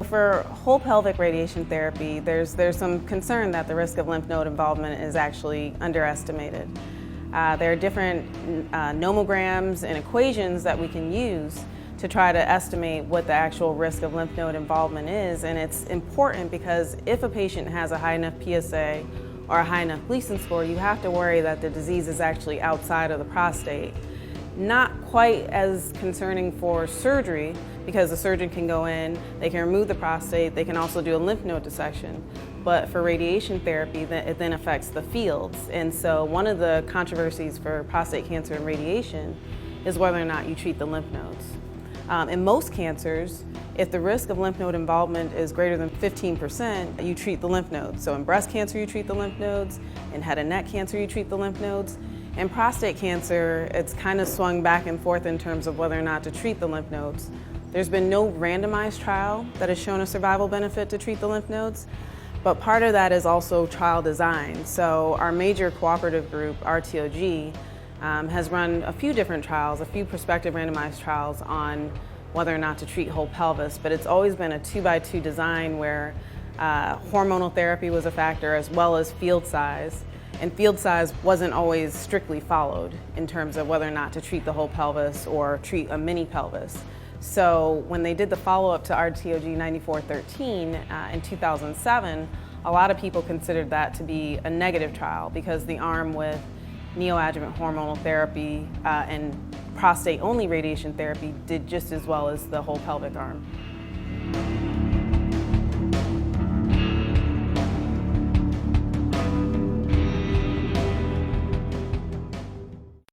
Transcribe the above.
for whole pelvic radiation therapy, there's some concern that the risk of lymph node involvement is actually underestimated. There are different nomograms and equations that we can use to try to estimate what the actual risk of lymph node involvement is, and it's important because if a patient has a high enough PSA or a high enough Gleason score, you have to worry that the disease is actually outside of the prostate. Not quite as concerning for surgery, because the surgeon can go in, they can remove the prostate, they can also do a lymph node dissection. But for radiation therapy, it then affects the fields. And so one of the controversies for prostate cancer and radiation is whether or not you treat the lymph nodes. In most cancers, if the risk of lymph node involvement is greater than 15%, you treat the lymph nodes. So in breast cancer, you treat the lymph nodes. In head and neck cancer, you treat the lymph nodes. In prostate cancer, it's kind of swung back and forth in terms of whether or not to treat the lymph nodes. There's been no randomized trial that has shown a survival benefit to treat the lymph nodes, but part of that is also trial design. So our major cooperative group, RTOG, has run a few different trials, a few prospective randomized trials on whether or not to treat whole pelvis, but it's always been a 2x2 design where hormonal therapy was a factor as well as field size. And field size wasn't always strictly followed in terms of whether or not to treat the whole pelvis or treat a mini pelvis. So when they did the follow-up to RTOG 9413 in 2007, a lot of people considered that to be a negative trial because the arm with neoadjuvant hormonal therapy and prostate-only radiation therapy did just as well as the whole pelvic arm.